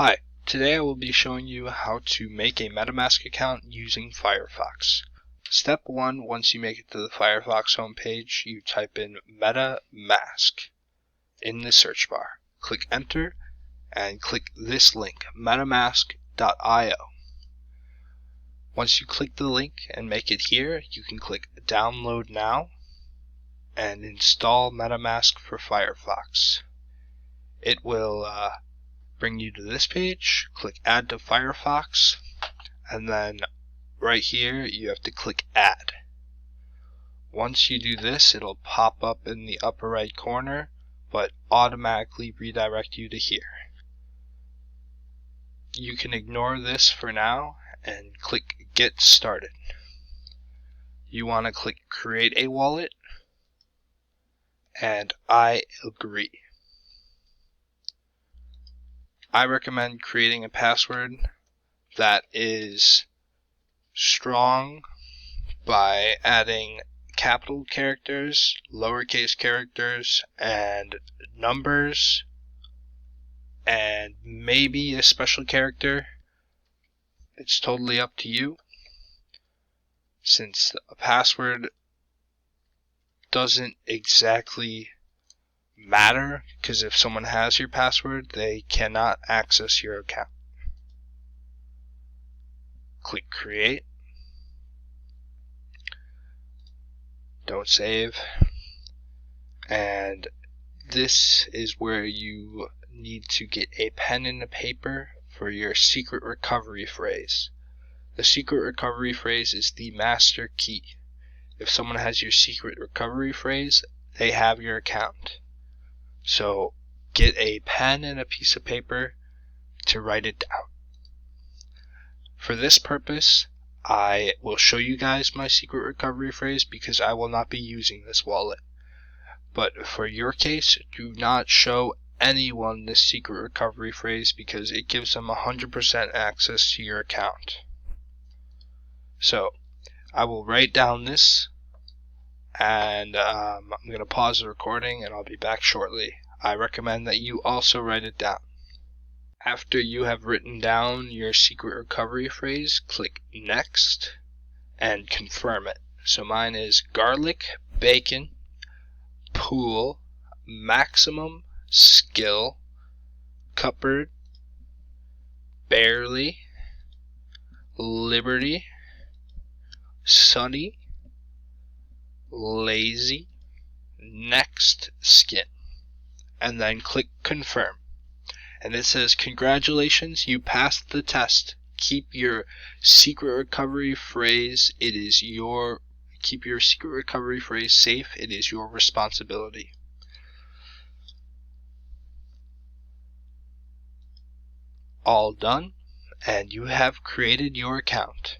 Hi, today I will be showing you how to make a Metamask account using Firefox. Step 1, once you make it to the Firefox homepage, you type in Metamask in the search bar. Click enter and click this link, metamask.io. Once you click the link and make it here, you can click download now and install Metamask for Firefox. It will bring you to this page. Click add to Firefox, and then right here you have to click add. Once you do this, it'll pop up in the upper right corner but automatically redirect you to here. You can ignore this for now and click get started. You want to click create a wallet, and I agree. I recommend creating a password that is strong by adding capital characters, lowercase characters, and numbers, and maybe a special character. It's totally up to you, since a password doesn't exactly matter, because if someone has your password, they cannot access your account. Click create. Don't save. And this is where you need to get a pen and a paper for your secret recovery phrase. The secret recovery phrase is the master key. If someone has your secret recovery phrase, they have your account. So get a pen and a piece of paper to write it down. For this purpose, I will show you guys my secret recovery phrase because I will not be using this wallet. But for your case, do not show anyone this secret recovery phrase because it gives them 100% access to your account. So I will write down this, and I'm going to pause the recording and I'll be back shortly. I recommend that you also write it down. After you have written down your secret recovery phrase, click next and confirm it. So mine is garlic, bacon, pool, maximum, skill, cupboard, barely, liberty, sunny, lazy, next, skin. And then click confirm. And it says, congratulations, you passed the test. Keep your secret recovery phrase. Keep your secret recovery phrase safe. It is your responsibility. All done, and you have created your account.